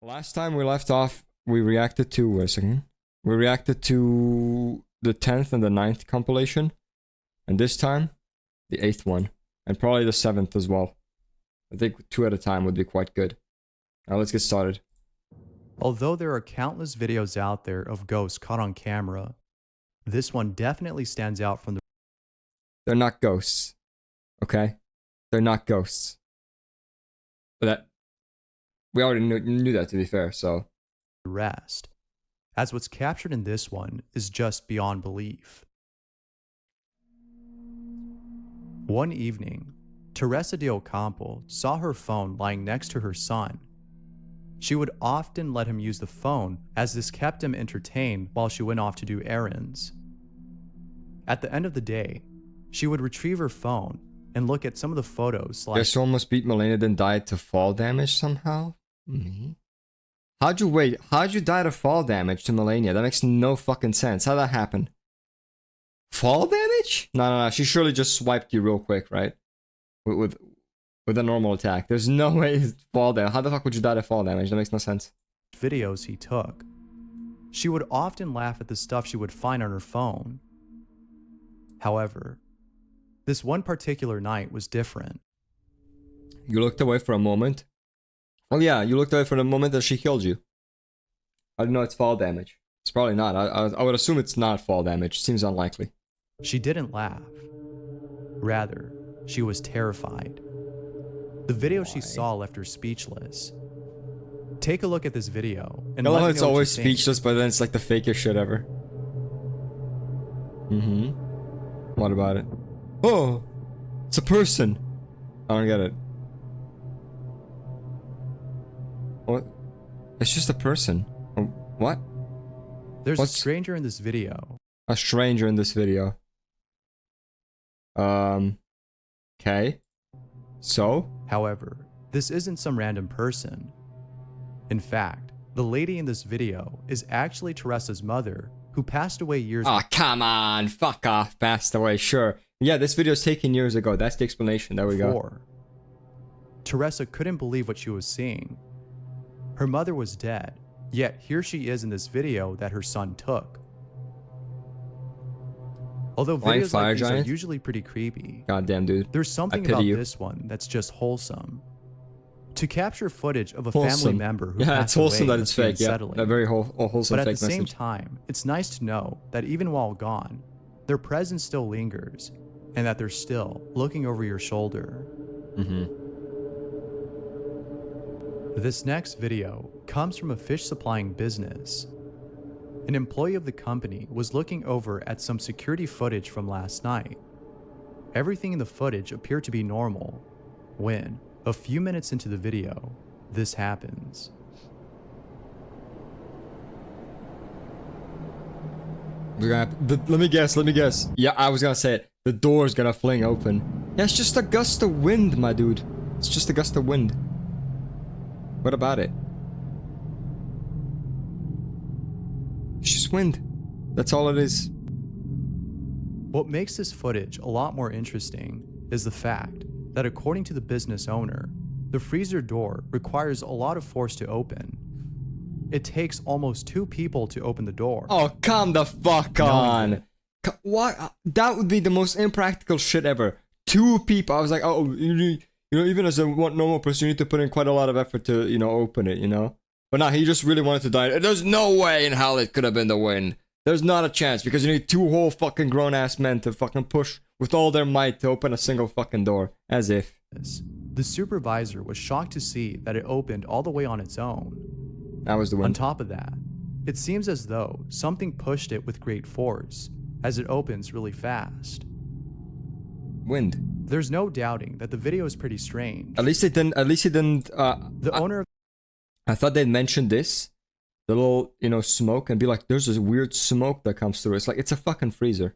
Last time we left off, we reacted to, wait a second. We reacted to the 10th and the 9th compilation. And this time, the 8th one. And probably the 7th as well. I think 2 at a time would be quite good. Now let's get started. Although there are countless videos out there of ghosts caught on camera, this one definitely stands out from the... They're not ghosts. Okay? They're not ghosts. But that... We already knew that, to be fair, so... rest, as what's captured in this one is just beyond belief. One evening, Teresa de Ocampo saw her phone lying next to her son. She would often let him use the phone, as this kept him entertained while she went off to do errands. At the end of the day, she would retrieve her phone and look at some of the photos like... Their soul must beat Melania then died to fall damage somehow? Me? How'd you die to fall damage to Melania? That makes no fucking sense. How'd that happen? Fall damage? No. She surely just swiped you real quick, right? With a normal attack. There's no way it's fall damage. How the fuck would you die to fall damage? That makes no sense. Videos he took. She would often laugh at the stuff she would find on her phone. However, this one particular night was different. You looked away for a moment. Oh yeah, you looked away for the moment that she killed you. I don't know it's fall damage. It's probably not. I would assume it's not fall damage. Seems unlikely. She didn't laugh. Rather, she was terrified. The video she saw left her speechless. Take a look at this video and let me know it's what always you think. speechless, but then it's like the fakest shit ever. What about it? Oh, it's a person. I don't get it. What? It's just a person. What? There's a stranger in this video. A stranger in this video. Okay. So? However, this isn't some random person. In fact, the lady in this video is actually Teresa's mother, who passed away years ago. Oh, come on. Fuck off. Passed away. Sure. Yeah, this video is taken years ago. That's the explanation. There we go. Teresa couldn't believe what she was seeing. Her mother was dead, yet here she is in this video that her son took. Although videos like these are usually pretty creepy, goddamn dude, there's something about this one that's just wholesome. To capture footage of a family member who it's wholesome away that it's fake. Yeah, a very wholesome. But at fake the same message. time, it's nice to know that even while gone, their presence still lingers, and that they're still looking over your shoulder. This next video comes from a fish supplying business. An employee of the company was looking over at some security footage from last night. Everything in the footage appeared to be normal, when, a few minutes into the video, this happens. Let me guess. Yeah, I was gonna say it. The door's gonna fling open. Yeah, it's just a gust of wind, my dude. It's just a gust of wind. What about it? It's just wind. That's all it is. What makes this footage a lot more interesting is the fact that according to the business owner, the freezer door requires a lot of force to open. It takes almost 2 people to open the door. Oh, come the fuck on. What? That would be the most impractical shit ever. 2 people. I was like, oh, you know, even as a normal person, you need to put in quite a lot of effort to, you know, open it, you know? But nah, he just really wanted to die. There's no way in hell it could have been the wind. There's not a chance, because you need 2 whole fucking grown-ass men to fucking push with all their might to open a single fucking door. As if. The supervisor was shocked to see that it opened all the way on its own. That was the wind. On top of that, it seems as though something pushed it with great force, as it opens really fast. Wind. There's no doubting that the video is pretty strange. At least it didn't, the owner of... I thought they'd mention this. The little, you know, smoke, and be like, there's this weird smoke that comes through. It's like, it's a fucking freezer.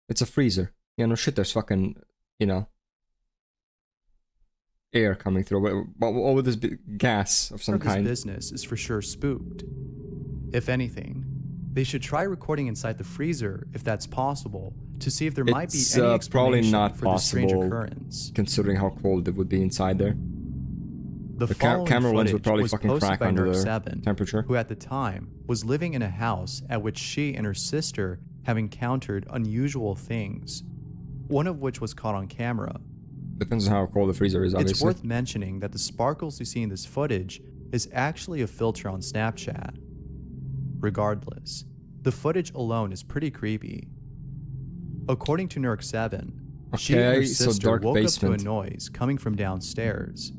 It's a freezer. Yeah, no shit, there's fucking, you know, air coming through. What with this gas of some kind? This business is for sure spooked. If anything, they should try recording inside the freezer if that's possible, to see if there might be any explanation probably not for the strange occurrence. Considering how cold it would be inside there. The camera following lens would footage probably was fucking posted crack by under Nurse the 7, temperature. who at the time was living in a house at which she and her sister have encountered unusual things, one of which was caught on camera. Depends on how cold the freezer is, obviously. It's worth mentioning that the sparkles you see in this footage is actually a filter on Snapchat. Regardless, the footage alone is pretty creepy. According to Nurse 7, she and her sister woke up to a noise coming from downstairs.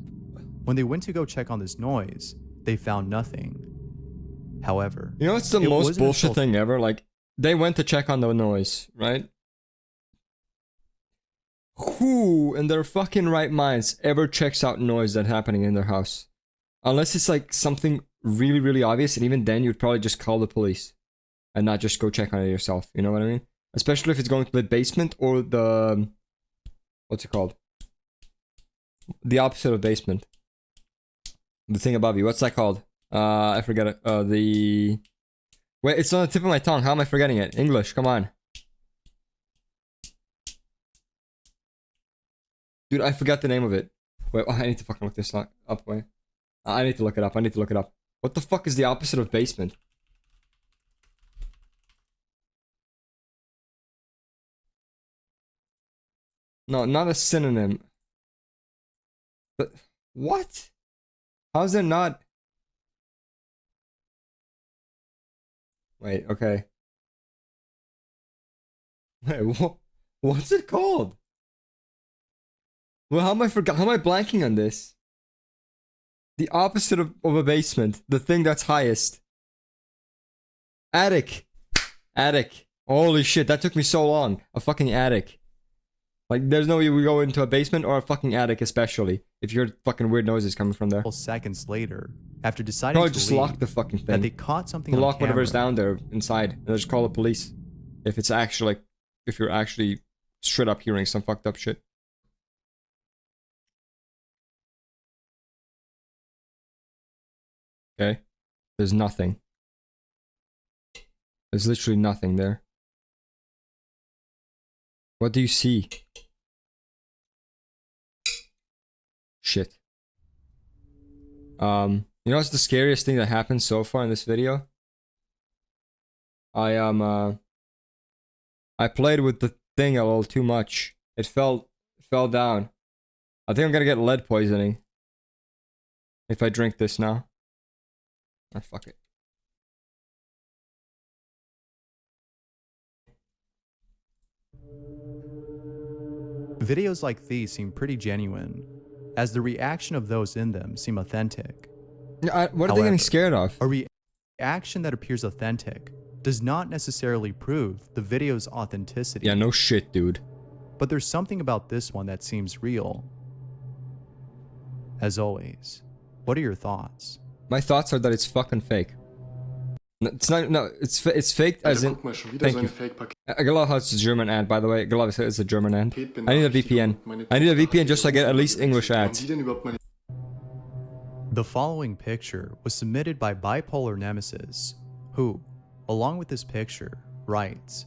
When they went to go check on this noise, they found nothing. However, you know what's the most bullshit thing ever? Like, they went to check on the noise, right? Who in their fucking right minds ever checks out noise that's happening in their house? Unless it's like something really, really obvious, and even then you'd probably just call the police and not just go check on it yourself. You know what I mean? Especially if it's going to the basement or the... what's it called? The opposite of basement. The thing above you. What's that called? I forget it. Wait, it's on the tip of my tongue. How am I forgetting it? English, come on. Dude, I forgot the name of it. Wait, I need to fucking look this up. Wait. I need to look it up. What the fuck is the opposite of basement? No, not a synonym. But, what? How's there not? Wait, okay. Wait, what's it called? Well, how am I blanking on this? The opposite of a basement. The thing that's highest. Attic. Attic. Holy shit, that took me so long. A fucking attic. Like, there's no way we go into a basement or a fucking attic, especially if you hear fucking weird noises coming from there. Seconds later, after deciding probably to just leave, lock the fucking thing. that they caught something on lock camera. whatever's down there inside, and just call the police. If it's actually, if you're actually straight up hearing some fucked up shit. Okay, there's nothing. There's literally nothing there. What do you see? Shit. You know what's the scariest thing that happened so far in this video? I played with the thing a little too much. It fell down. I think I'm gonna get lead poisoning if I drink this now. Ah, fuck it. Videos like these seem pretty genuine, as the reaction of those in them seem authentic. What are they getting scared of? A reaction that appears authentic does not necessarily prove the video's authenticity. Yeah, no shit, dude. But there's something about this one that seems real. As always, what are your thoughts? My thoughts are that it's fucking fake. No, it's not. No, it's fake as in. Thank you. I love how it's a German ad, by the way. I love it's a German ad. I need a VPN. I need a VPN just so I get at least English ads. The following picture was submitted by Bipolar Nemesis, who, along with this picture, writes,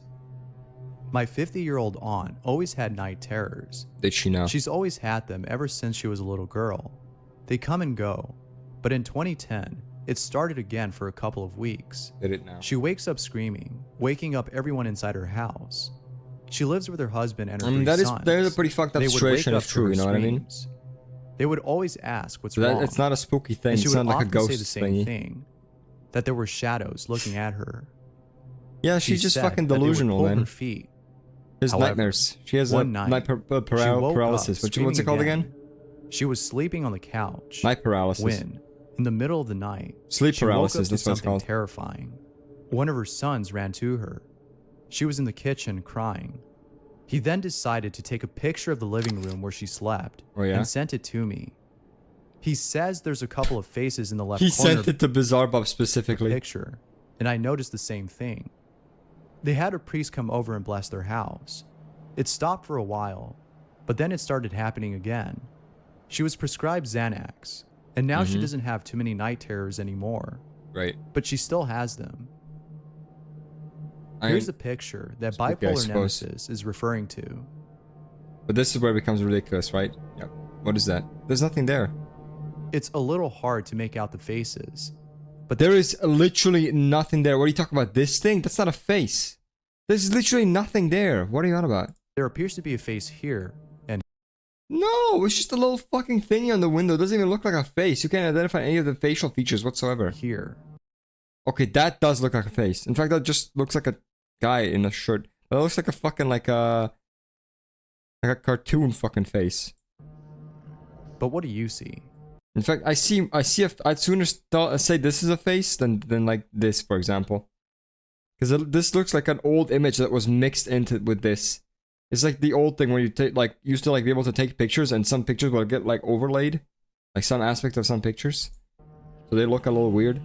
"My 50-year-old aunt always had night terrors. Did she know? She's always had them ever since she was a little girl. They come and go, but in 2010, it started again for a couple of weeks. Did it now? She wakes up screaming, waking up everyone inside her house. She lives with her husband and her three sons. That is a pretty fucked up situation if true, you know what I mean? They would always ask what's wrong. It's not a spooky thing. And she it's would not like a often ghost say the same thingy. thing, that there were shadows looking at her. Yeah, she's just said fucking that they would delusional, pull man. her feet. There's However, nightmares. She has a one night, night paralysis. What's What's it called again? She was sleeping on the couch. Night paralysis. When, in the middle of the night, Sleep paralysis, she woke up to that's what it's something called. terrifying. One of her sons ran to her. She was in the kitchen crying. He then decided to take a picture of the living room where she slept and sent it to me. He says there's a couple of faces in the left corner. He sent it to BizzareBub specifically. Picture, and I noticed the same thing. They had a priest come over and bless their house. It stopped for a while, but then it started happening again. She was prescribed Xanax, and now she doesn't have too many night terrors anymore. Right. But she still has them. Here's a picture that Bipolar Nemesis is referring to. But this is where it becomes ridiculous, right? Yep. What is that? There's nothing there. It's a little hard to make out the faces, but There is literally nothing there. What are you talking about? This thing? That's not a face. There's literally nothing there. What are you on about? there appears to be a face here and No, it's just a little fucking thingy on the window. It doesn't even look like a face. You can't identify any of the facial features whatsoever. here. Okay, that does look like a face. In fact, that just looks like a guy in a shirt. That looks like a fucking like a cartoon fucking face. But what do you see? In fact, I see. I'd sooner say this is a face than like this, for example, because this looks like an old image that was mixed into with this. It's like the old thing where you take like used to like be able to take pictures, and some pictures will get like overlaid, like some aspect of some pictures, so they look a little weird.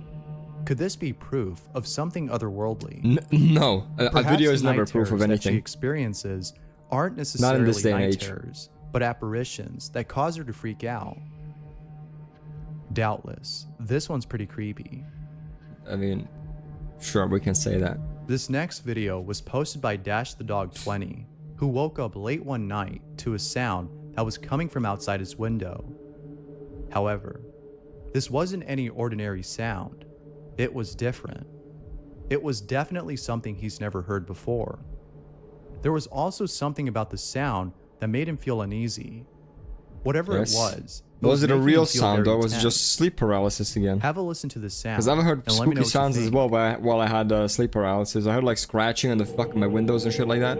Could this be proof of something otherworldly? No, a Perhaps video the is never night proof of terrors that she anything. experiences aren't Not necessarily in this day and night age. terrors, but apparitions that cause her to freak out. Doubtless, this one's pretty creepy. I mean, sure, we can say that. This next video was posted by Dash the Dog 20, who woke up late one night to a sound that was coming from outside his window. However, this wasn't any ordinary sound. It was different. It was definitely something he's never heard before. There was also something about the sound that made him feel uneasy. Whatever Yes. it was Was it a making real him feel sound very or was it tense. just sleep paralysis again? Have a listen to the sound. Because I've heard and let me know spooky what you sounds as think. well while I had sleep paralysis. I heard like scratching on the fuck my windows and shit like that.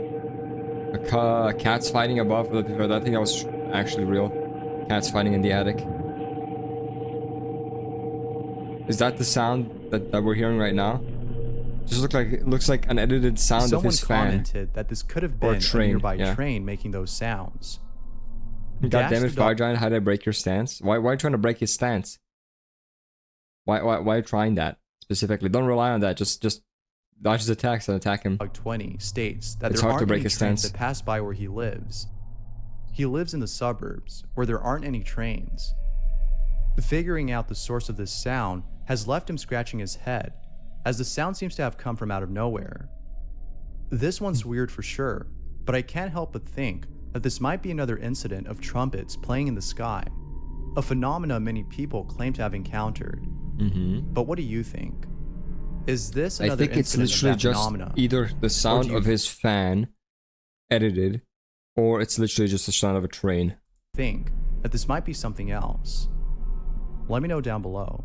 Cats fighting above. I think that was actually real. Cats fighting in the attic. Is that the sound that we're hearing right now? Just looks like an edited sound of Someone his fan. commented that this could have Or been train, a nearby yeah. train making those sounds. God Dash damn it, the Fire Dog- Giant! How did I break your stance? Why are you trying to break his stance? Why are you trying that specifically? Don't rely on that. Just dodge his attacks and attack him. Dog 20 states that It's there hard to aren't break any his trains stance. that pass by where he lives. He lives in the suburbs where there aren't any trains. Figuring out the source of this sound has left him scratching his head, as the sound seems to have come from out of nowhere. This one's weird for sure, but I can't help but think that this might be another incident of trumpets playing in the sky, a phenomena many people claim to have encountered. But what do you think? Is this I another think it's incident of literally that just phenomena? either the sound you of his fan edited, or it's literally just the sound of a train. Think that this might be something else? Let me know down below.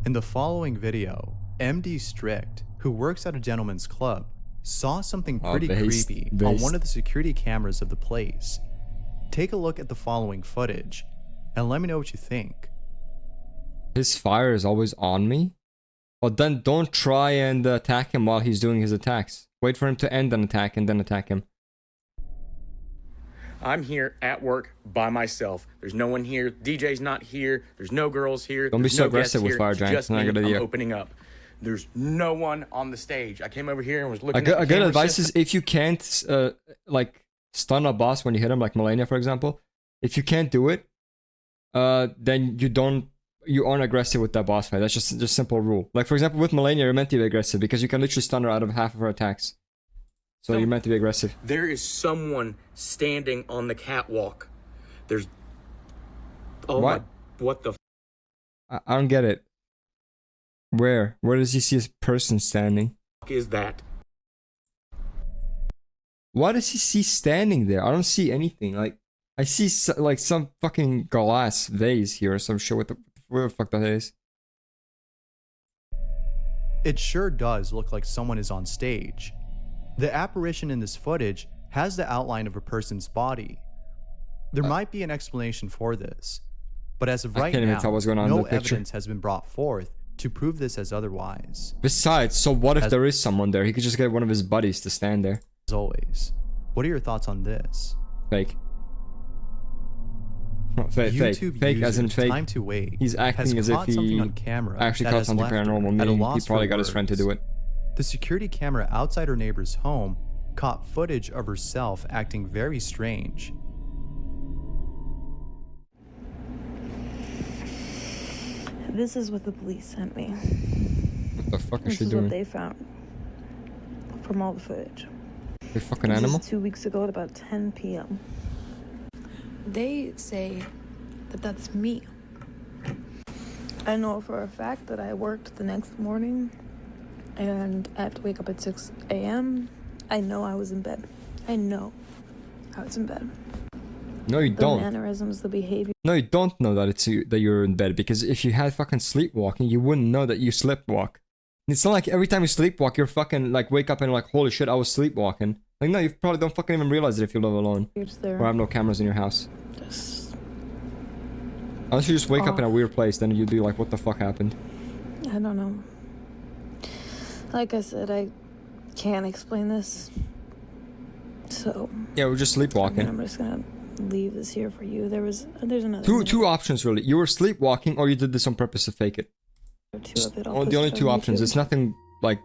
In the following video, MD Strict, who works at a gentleman's club, saw something pretty creepy on one of the security cameras of the place. Take a look at the following footage and let me know what you think. His fire is always on me? Well, then don't try and attack him while he's doing his attacks. Wait for him to end an attack and then attack him. I'm here at work by myself. There's no one here. DJ's not here. There's no girls here. Don't be There's so no guests aggressive with here. Fire It's Giant. just It's not a me. good I'm idea. opening up. There's no one on the stage. I came over here and was looking A at the good camera advice system. is if you can't like stun a boss when you hit him, like Melania for example, if you can't do it, then you aren't aggressive with that boss fight. That's just simple rule. Like for example with Melania, you're meant to be aggressive because you can literally stun her out of half of her attacks. So you're meant to be aggressive. There is someone standing on the catwalk. There's... Oh What? my... What the... I don't get it. Where does he see a person standing? F*** is that? Why does he see standing there? I don't see anything. Like I see like some fucking glass vase here or some shit. Where the fuck that is? It sure does look like someone is on stage. The apparition in this footage has the outline of a person's body. There might be an explanation for this, but as of I right can't even now, tell what's going on in no the picture. evidence has been brought forth to prove this as otherwise. Besides, so what if As- there is someone there? He could just get one of his buddies to stand there. As always, what are your thoughts on this? Fake. No, fake. YouTube Fake as in user fake. Time to Wait He's acting has as if caught something he on camera actually that caught has something left her paranormal. at a Meaning he loss probably for got his friend to words. do it. The security camera outside her neighbor's home caught footage of herself acting very strange. This is what the police sent me. What the fuck is This she is what doing? they found from all the footage. You fucking This animal? is 2 weeks ago at about 10 p.m. They say that that's me. I know for a fact that I worked the next morning and I have to wake up at 6 a.m. I know I was in bed. I know I was in bed. No, you don't. The mannerisms, the behavior. No, you don't know that that you're in bed, because if you had fucking sleepwalking, you wouldn't know that you sleepwalk. It's not like every time you sleepwalk, you're fucking like wake up and like, holy shit, I was sleepwalking. Like, no, you probably don't fucking even realize it if you live alone or have no cameras in your house. Just Unless you just wake up in a weird place, then you'd be like, what the fuck happened? I don't know. Like I said, I can't explain this. So Yeah, we're just sleepwalking. I'm just gonna leave this here for you. There's another two options really. You were sleepwalking, or you did this on purpose to fake it. the only two options. It's nothing like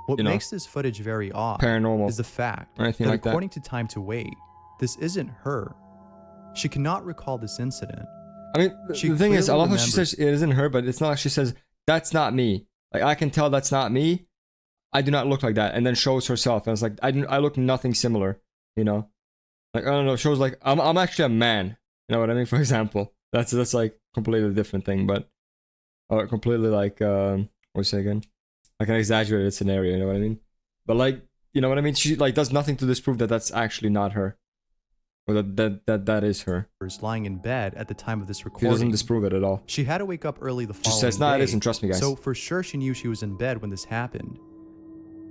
what makes this footage very odd paranormal is the fact that like according to Time to Wait, this isn't her. She cannot recall this incident. I mean, the thing is, I love how she says it isn't her, but it's not like she says, that's not me. Like, I can tell that's not me. I do not look like that. And then shows herself. And it's like, I look nothing similar, you know? Like, I don't know, shows like, I'm actually a man. You know what I mean? For example. That's like completely different thing, but... Or completely like, what do you say again? Like an exaggerated scenario, you know what I mean? But like, you know what I mean? She like does nothing to disprove that that's actually not her. Or that is her. Lying in bed at the time of this recording. She doesn't disprove it at all. She had to wake up early the following day. She says, nah, it isn't, trust me guys. So for sure she knew she was in bed when this happened.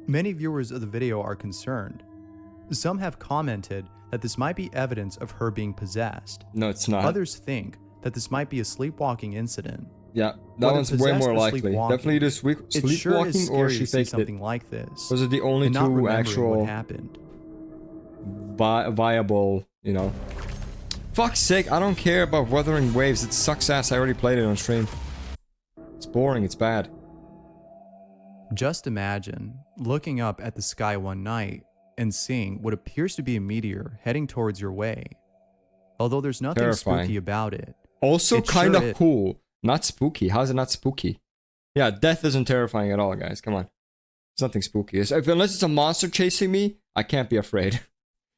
Many viewers of the video are concerned. Some have commented that this might be evidence of her being possessed. No, it's not. Others think that this might be a sleepwalking incident. Yeah, that one's way more likely. Definitely either sleepwalking or she faked something like this. Those are the only two actual what happened. Viable, you know. Fuck's sake, I don't care about Wuthering Waves. It sucks ass. I already played it on stream. It's boring. It's bad. Just imagine looking up at the sky one night and seeing what appears to be a meteor heading towards your way. Although there's nothing spooky about it. Also kind of cool. Not spooky. How is it not spooky? Yeah, death isn't terrifying at all, guys. Come on. It's nothing spooky. Unless it's a monster chasing me, I can't be afraid.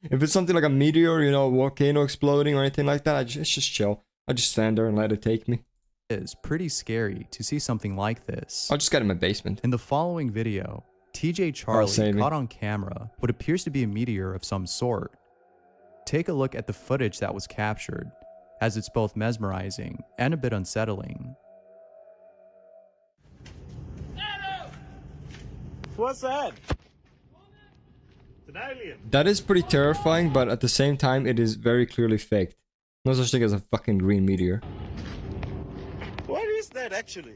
If it's something like a meteor, you know, volcano exploding or anything like that, it's just chill. I just stand there and let it take me. It's pretty scary to see something like this. I'll just get in my basement. In the following video, TJ Charlie caught on camera what appears to be a meteor of some sort. Take a look at the footage that was captured, as it's both mesmerizing and a bit unsettling. What's that? It's an alien. That is pretty terrifying, but at the same time, it is very clearly faked. No such thing as a fucking green meteor. What is that actually?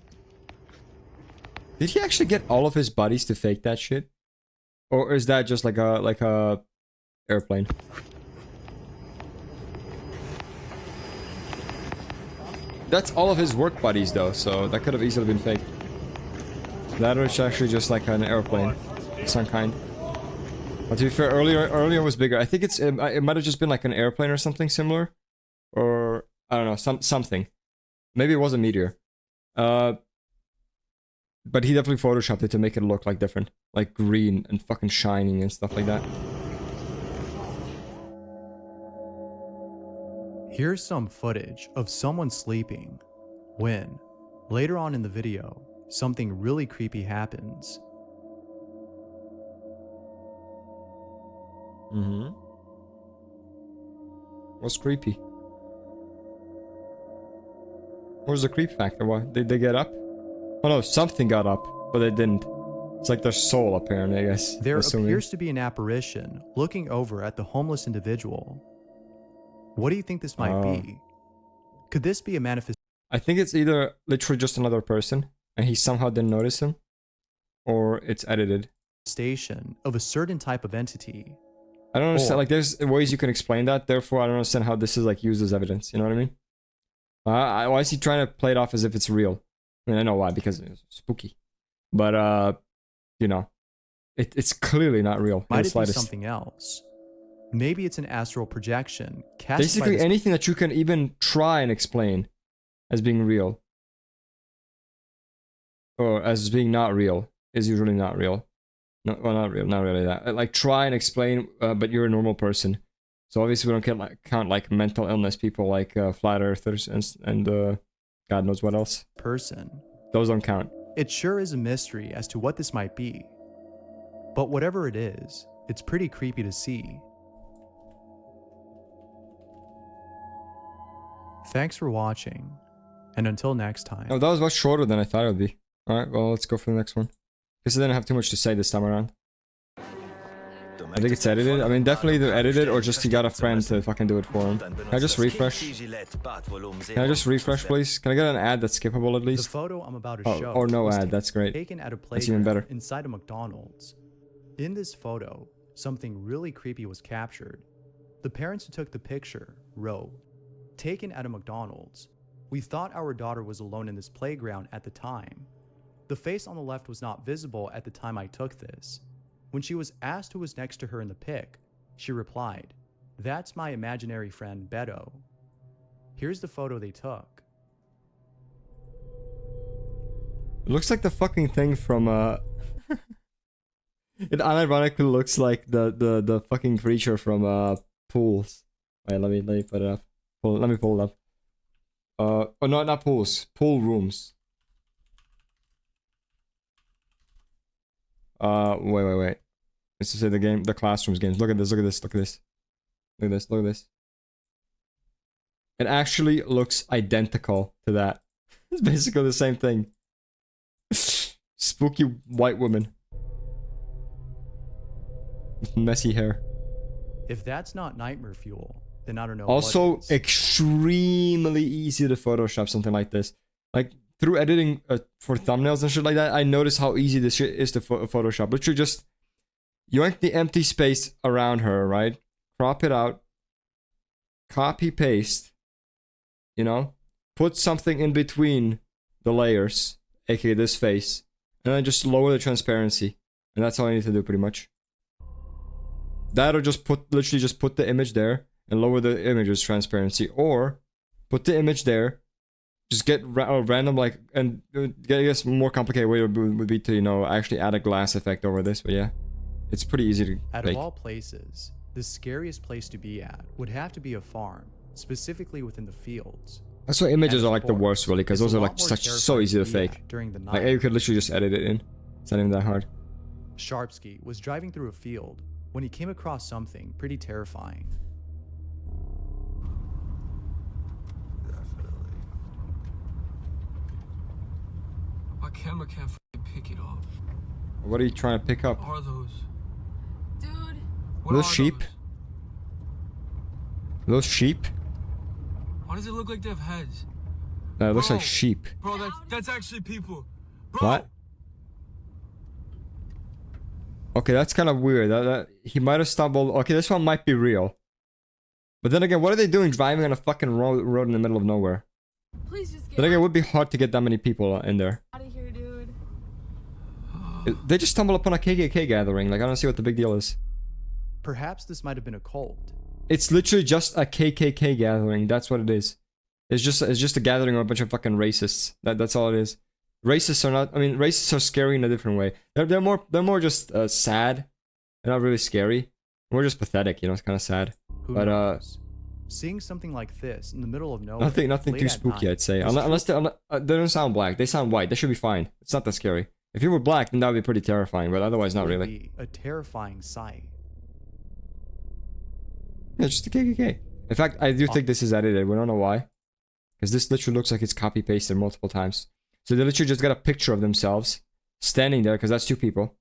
Did he actually get all of his buddies to fake that shit? Or is that just like a airplane? That's all of his work buddies though, so that could have easily been faked. That was actually just like an airplane of some kind. But to be fair, earlier was bigger. I think it might have just been like an airplane or something similar, or I don't know, something. Maybe it was a meteor. But he definitely photoshopped it to make it look like different, like green and fucking shining and stuff like that. Here's some footage of someone sleeping when, later on in the video, something really creepy happens. What's creepy? Where's the creep factor? What? Did they get up? Oh no, something got up, but they didn't. It's like their soul apparently, I guess. There appears to be an apparition looking over at the homeless individual. What do you think this might be? Could this be a manifestation? I think it's either literally just another person, and he somehow didn't notice him, or it's edited. Of a certain type of entity. I don't understand, like there's ways you can explain that, therefore I don't understand how this is like used as evidence, you know what I mean? Why is he trying to play it off as if it's real? I mean, I know why, because it's spooky. But, you know, it's clearly not real. Might it be something else? Maybe it's an astral projection. Basically anything that you can even try and explain as being real. Or as being not real is usually not real. No, well, not real, not really that. Like, try and explain, but you're a normal person. So obviously we don't count like mental illness people like flat earthers and God knows what else. Person. Those don't count. It sure is a mystery as to what this might be. But whatever it is, it's pretty creepy to see. Thanks for watching, and until next time. Oh, that was much shorter than I thought it would be. Alright, well, let's go for the next one. Guess I didn't have too much to say this time around. I think it's edited. I mean, definitely either edited or just he got a friend to fucking do it for him. Can I just refresh? Can I just refresh, please? Can I get an ad that's skippable at The least? photo I'm about to show Or no was ad, that's great. taken at a That's even better. playground inside a McDonald's. In this photo, something really creepy was captured. The parents who took the picture wrote, "Taken at a McDonald's. We thought our daughter was alone in this playground at the time. The face on the left was not visible at the time I took this. When she was asked who was next to her in the pic, she replied, 'That's my imaginary friend Beto.' Here's the photo they took." It looks like the fucking thing from It unironically looks like the fucking creature from Pools. Wait, let me put it up. Let me pull it up. Oh no, not Pools. Pool rooms. Wait. Let's just say the classrooms games. Look at this. Look at this. It actually looks identical to that. It's basically the same thing. Spooky white woman with messy hair. If that's not nightmare fuel, then I don't know Also, what is. extremely easy to Photoshop something like this. Like, through editing for thumbnails and shit like that, I noticed how easy this shit is to Photoshop. Literally just yoink the empty space around her, right? Crop it out. Copy paste. You know? Put something in between the layers, aka this face. And then just lower the transparency. And that's all I need to do pretty much. That or just literally just put the image there and lower the image's transparency. Or put the image there. Just get a random, like, and I guess more complicated way would be to, you know, actually add a glass effect over this, but yeah. It's pretty easy to Out make. of all places, the scariest place to be at would have to be a farm, specifically within the fields. That's why images And are like the of worst, really, because course, those are it's a like lot more so easy to terrifying be fake. at during the night. Like, you could literally just edit it in. It's not even that hard. Sharpsky was driving through a field when he came across something pretty terrifying. My camera can't f***ing pick it up. What are you trying to pick up? What are those? Dude. What Those are sheep? those? Those sheep? Why does it look like they have heads? No, it looks Bro. like sheep. Bro, that's actually people. Bro. What? Okay, that's kind of weird. He might have stumbled. Okay, this one might be real. But then again, what are they doing driving on a fucking road in the middle of nowhere? Please just get Then again, it would be hard to get that many people in there. out of here, dude. They just stumbled upon a KKK gathering. Like, I don't see what the big deal is. Perhaps this might have been a cult. It's literally just a KKK gathering. That's what it is. It's just a gathering of a bunch of fucking racists. That's all it is. Racists are not. I mean, racists are scary in a different way. They're more just sad. They're not really scary. More just pathetic. You know, it's kind of sad. Who But knows? Seeing something like this in the middle of nowhere. Nothing late too at spooky, night I'd say. was Unless they don't sound black. They sound white. They should be fine. It's not that scary. If you were black, then that would be pretty terrifying. But otherwise, not really. be a terrifying sight. Yeah, just a KKK. In fact, I do think this is edited. We don't know why. Because this literally looks like it's copy pasted multiple times. So they literally just got a picture of themselves standing there, because that's two people.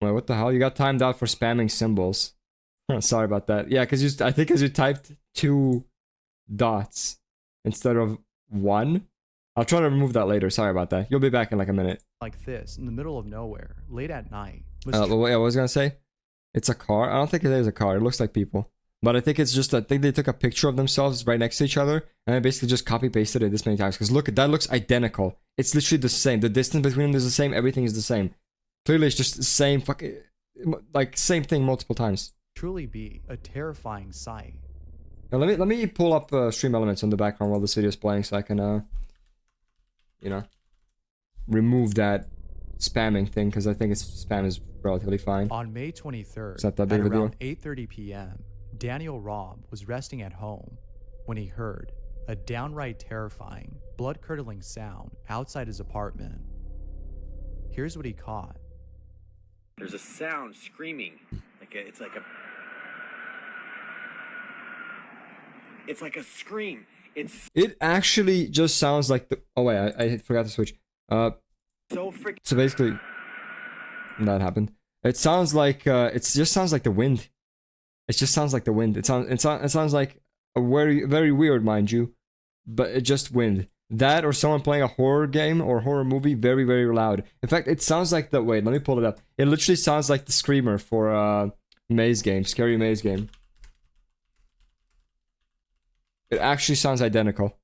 Wait, what the hell? You got timed out for spamming symbols. Sorry about that. Yeah, because I think because you typed 2 dots instead of 1. I'll try to remove that later. Sorry about that. You'll be back in like a minute. Like this in the middle of nowhere, late at night. What I was gonna say? It's a car. I don't think it is a car. It looks like people. But I think it's just, I think they took a picture of themselves right next to each other and they basically just copy pasted it this many times. Because look, that looks identical. It's literally the same. The distance between them is the same. Everything is the same. Clearly, it's just the same fucking, like, same thing multiple times. Truly be a terrifying sight. Now, let me pull up stream elements on the background while this video is playing so I can, you know, remove that spamming thing because I think spam is relatively fine. On May 23rd, It's not that big at of a deal. around 8:30 p.m., Daniel Robb was resting at home when he heard a downright terrifying, blood-curdling sound outside his apartment. Here's what he caught. There's a sound screaming. It's like a scream. It actually just sounds like the. Oh wait, I forgot to switch. So freaking. So basically, that happened. It sounds like it just sounds like the wind. It just sounds like the wind. It sounds like a very weird, mind you, but it just wind. That or someone playing a horror game or horror movie very loud. In fact, it sounds like the. Wait, let me pull it up. It literally sounds like the screamer for maze game, scary maze game. It actually sounds identical.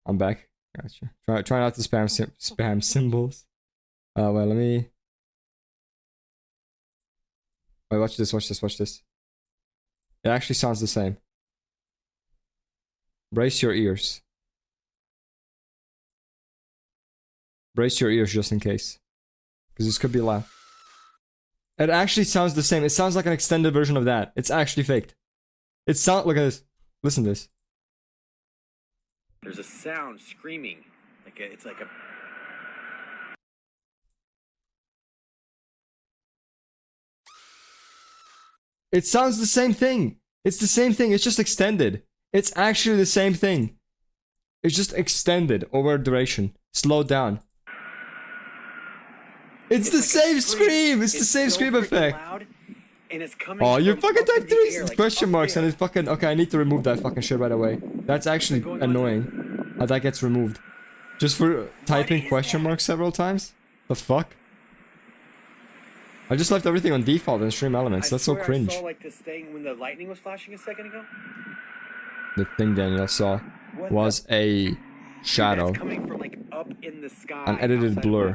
I'm back. Gotcha. Try not to spam symbols. Well, let me. Wait, watch this. It actually sounds the same. Brace your ears. Brace your ears just in case, because this could be loud. It actually sounds the same. It sounds like an extended version of that. It's actually faked. Look at this. Listen to this. There's a sound screaming. It's like a. It sounds the same thing. It's the same thing. It's just extended. It's actually the same thing. It's just extended over duration. Slowed down. It's the same scream. It's the same scream effect. Oh, you fucking typed three question marks and it's fucking. Okay, I need to remove that fucking shit right away. That's actually annoying. How that gets removed. Just for typing question marks several times? The fuck? I just left everything on default in stream elements. That's so cringe. I saw like this thing when the lightning was flashing a second ago. The thing Daniel saw was a shadow. That's coming from like up in the sky. An edited blur.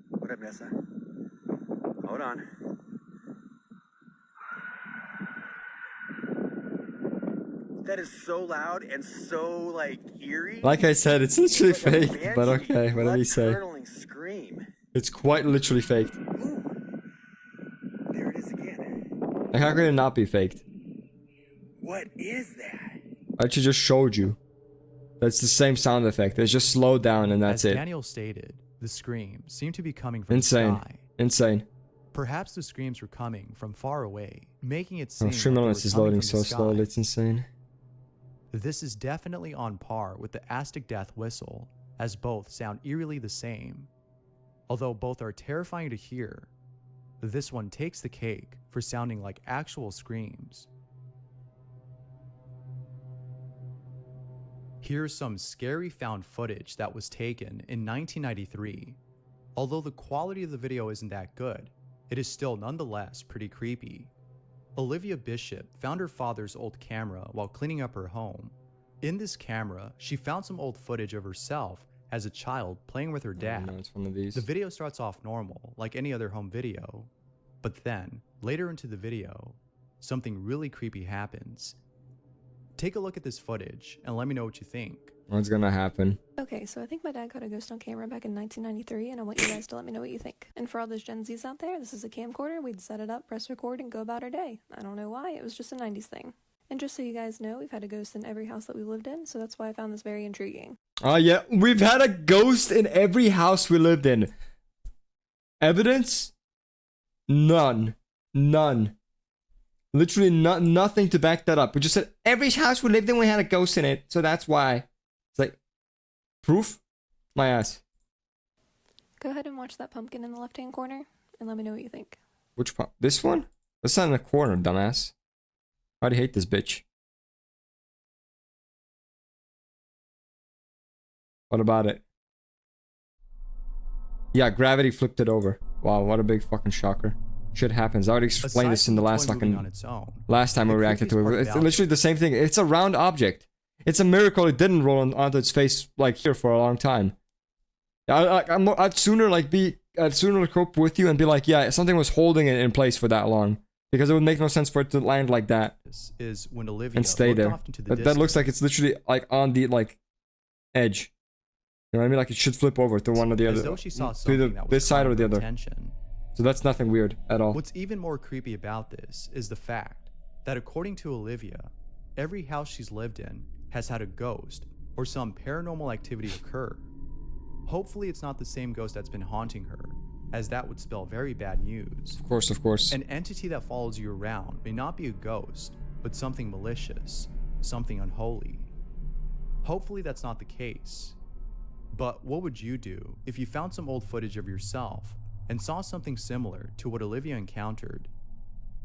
What up, Nessa? Hold on. That is so loud and so like eerie. Like I said, it's literally fake, but okay, whatever you say. Scream. It's quite literally faked. Ooh. There it is again. Like, how could it not be faked? What is that? I actually just showed you. That's the same sound effect. It's just slowed down and that's As it. Daniel stated, the screams seemed to be coming from Insane. the sky. Insane. Perhaps the screams were coming from far away, making it seem Oh, stream like they were elements is coming loading from so the sky. slowly. It's insane. This is definitely on par with the Aztec death whistle, as both sound eerily the same. Although both are terrifying to hear, this one takes the cake for sounding like actual screams. Here's some scary found footage that was taken in 1993. Although the quality of the video isn't that good, it is still nonetheless pretty creepy. Olivia Bishop found her father's old camera while cleaning up her home. In this camera, she found some old footage of herself as a child playing with her dad. No, it's one of these. The video starts off normal, like any other home video. But then, later into the video, something really creepy happens. Take a look at this footage and let me know what you think. What's gonna happen? Okay, so I think my dad caught a ghost on camera back in 1993, and I want you guys to let me know what you think. And for all those Gen Zs out there, this is a camcorder. We'd set it up, press record, and go about our day. I don't know why, it was just a 90s thing. And just so you guys know, we've had a ghost in every house that we lived in, so that's why I found this very intriguing. Oh yeah, we've had a ghost in every house we lived in. Evidence? None. None. Literally nothing to back that up. We just said every house we lived in, we had a ghost in it, so that's why. It's like, proof? My ass. Go ahead and watch that pumpkin in the left-hand corner, and let me know what you think. Which part? This one? That's not in the corner, dumbass. Why do you hate this bitch? What about it? Yeah, gravity flipped it over. Wow, what a big fucking shocker. Shit happens. I already explained this in the last fucking... Last time we reacted to it. It's literally the same thing. It's a round object. It's a miracle it didn't roll onto its face like here for a long time. I'd sooner cope with you and be like, yeah, something was holding it in place for that long. Because it would make no sense for it to land like that. Is when Olivia And stay looked there. off into the That looks like it's literally like on the edge. You know what I mean? Like it should flip over to one or the as other. though she saw To something that was this side calling or the her other. attention. So that's nothing weird at all. What's even more creepy about this is the fact that according to Olivia, every house she's lived in has had a ghost or some paranormal activity occur. Hopefully it's not the same ghost that's been haunting her, as that would spell very bad news. Of course, of course. An entity that follows you around may not be a ghost, but something malicious, something unholy. Hopefully that's not the case. But what would you do if you found some old footage of yourself and saw something similar to what Olivia encountered?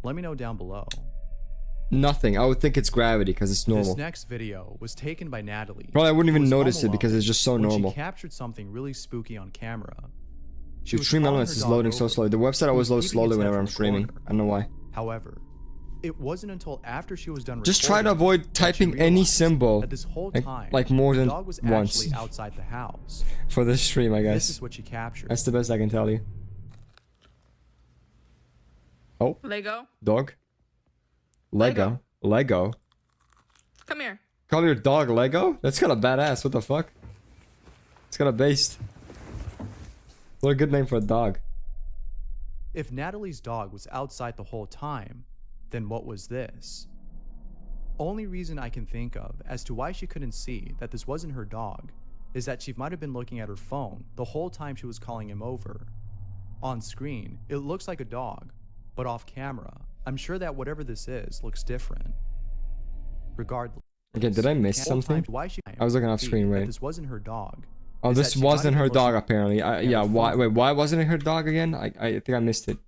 Let me know down below. Nothing. I would think it's gravity because it's normal. This next video was taken by Natalie. Probably I wouldn't who even was notice home it because alone it's just so when normal. She captured something really spooky on camera. She The was stream calling elements her is dog loading so over, slowly. The website who always was loads keeping slowly its head whenever from I'm the streaming. corner. I don't know why. However, it wasn't until after she was done Just try to recording avoid that she typing any realized symbol that this whole like- time, like more the than dog was once. actually outside the house. For this stream, I This guess. is what she captured. That's the best I can tell you. Oh, Lego, dog. Lego. Lego. come here. Call your dog Lego? That's kind of badass. What the fuck? It's kind of based. What a good name for a dog. If Natalie's dog was outside the whole time, then what was this? Only reason I can think of as to why she couldn't see that this wasn't her dog is that she might have been looking at her phone the whole time she was calling him over. On screen, it looks like a dog, but off camera, I'm sure that whatever this is looks different. Regardless. Again, did I miss the whole something? time, why she I was looking off screen, that wait. This wasn't her dog. Oh, is this that she might wasn't have her been dog looking apparently. Yeah, her why? phone. Wait, why wasn't it her dog again? I think I missed it.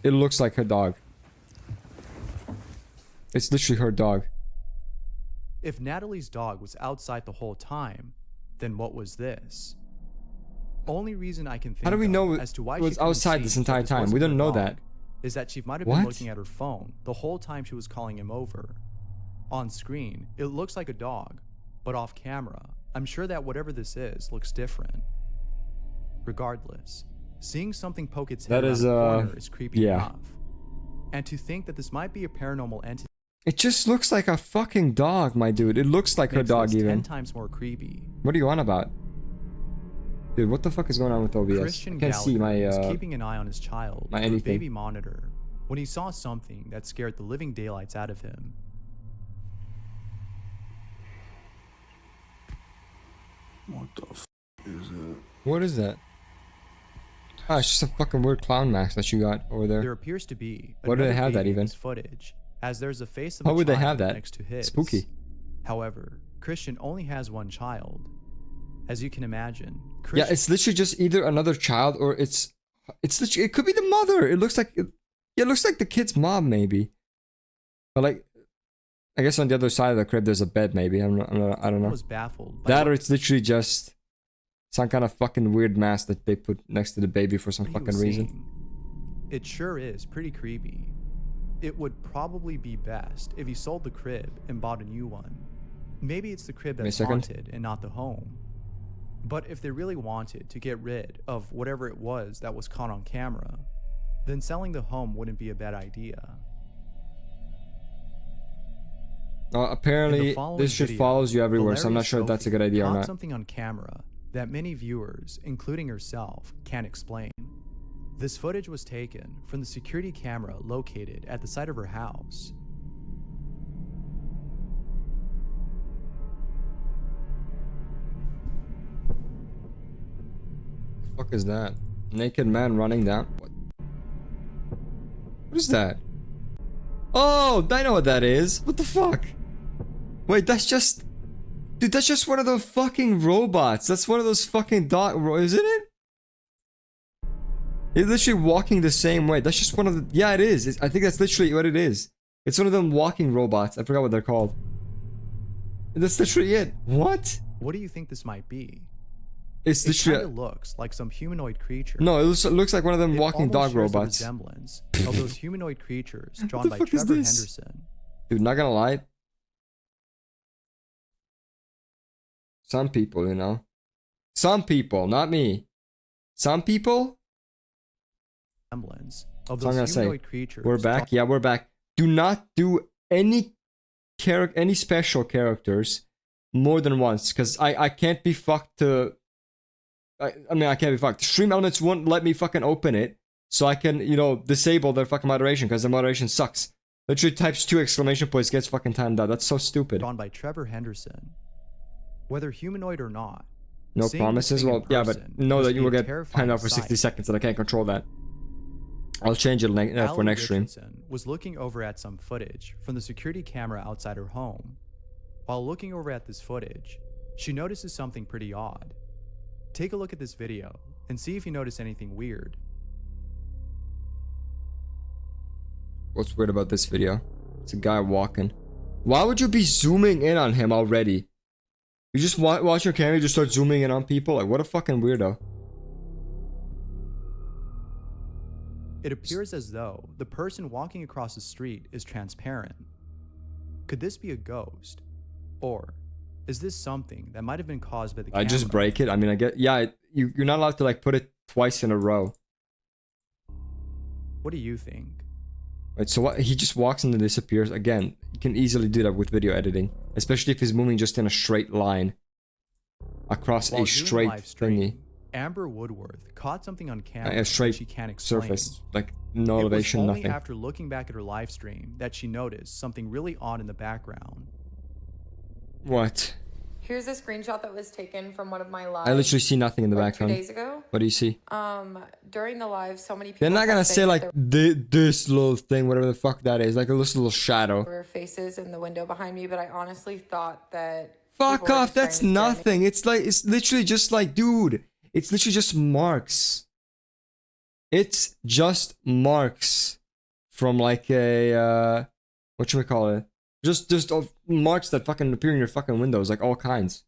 It looks like her dog. It's literally her dog. If Natalie's dog was outside the whole time, then what was this? Only reason I can think How do we of know as to why it she was couldn't outside see this that entire this time? wasn't We her don't know dog that. is that she might have What? been looking at her phone the whole time she was calling him over. On screen, it looks like a dog, but off camera, I'm sure that whatever this is looks different. Regardless, seeing something poke its head That around is, the corner is creepy yeah. enough. And to think that this might be a paranormal entity It just looks like a fucking dog, my dude. It looks like her makes dog this 10 even. times more creepy. What are you on about? Dude, what the fuck is going on with OBS? Christian I can't see my Gallagher was keeping an eye on his child my through a anything. baby monitor when he saw something that scared the living daylights out of him. What the f is it? What is that? Ah, it's just a fucking weird clown mask that you got over There there. appears to be Why do they another have that baby in even? this footage, as there's a face of How a would they child have that? next to his. Spooky. However, Christian only has one child. As you can imagine, Yeah, Christian it's literally just either another child or it's literally, it could be the mother. It looks like yeah, it looks like the kid's mom maybe. But like, I guess on the other side of the crib there's a bed maybe. I don't know. was baffled by That what or it's literally just some kind of fucking weird mask that they put next to the baby for some he fucking was reason. seeing. It sure is pretty creepy. It would probably be best if he sold the crib and bought a new one. Maybe it's the crib Wait a that's second. haunted and not the home. But if they really wanted to get rid of whatever it was that was caught on camera, then selling the home wouldn't be a bad idea. Apparently following this shit video, follows you everywhere, so I'm Valeria not sure if that's a Sophie good idea or caught not. something on camera that many viewers, including herself, can't explain. This footage was taken from the security camera located at the site of her house. The fuck is that? Naked man running down. What is that? Oh, I know what that is. What the fuck? Wait, that's just... Dude, that's just one of those fucking robots. That's one of those fucking isn't it? It's literally walking the same way. That's just one of the... Yeah, it is. I think that's literally what it is. It's one of them walking robots. I forgot what they're called. That's literally it. What? What do you think this might be? It's It literally... kind of looks like some humanoid creature. No, it looks like one of them It walking almost dog shares the robots. resemblance of those humanoid creatures drawn the by fuck is Trevor this? Henderson. Dude, not gonna lie. Some people, you know. Some people, not me. Some people. Resemblance of So I'm those gonna say, humanoid creatures. we're back. Yeah, we're back. Do not do any any special characters more than once, because I can't be fucked to. I mean, I can't be fucked. Stream Elements won't let me fucking open it, so I can, you know, disable their fucking moderation, because the moderation sucks. Literally types 2 exclamation points, gets fucking timed out. That's so stupid. Drawn by Trevor Henderson. Whether humanoid or not. No seeing promises? this thing Well, in yeah, but person know must that you be will a get terrifying timed out for 60 sight. seconds, and I can't control that. I'll change it for Allie next stream. Richardson was looking over at some footage from the security camera outside her home. While looking over at this footage, she notices something pretty odd. Take a look at this video and see if you notice anything weird. What's weird about this video? It's a guy walking. Why would you be zooming in on him already? You just watch your camera, you just start zooming in on people? Like, what a fucking weirdo. It appears as though the person walking across the street is transparent. Could this be a ghost? Or is this something that might have been caused by the camera? I just break it. I mean, I get, yeah, you're not allowed to like put it twice in a row. What do you think? Right, so what, he just walks and then disappears. Again, you can easily do that with video editing, especially if he's moving just in a straight line across While a doing straight live stream, thingy, Amber Woodworth caught something on camera a that straight she can't explain. surface, like no elevation, it was only nothing. after looking back at her live stream that she noticed something really odd in the background. What? Here's a screenshot that was taken from one of my lives. I literally see nothing in the like background. 2 days ago. What do you see? During the live, so many people. They're not kept gonna saying say that like this little thing, whatever the fuck that is, like a little shadow. there were faces in the window behind me, but I honestly thought that. Fuck people were off, just trying that's to scare me. nothing. It's like, it's literally just like, dude, it's literally just marks. It's just marks from like a, whatchamacallit? Just marks that fucking appear in your fucking windows, like all kinds.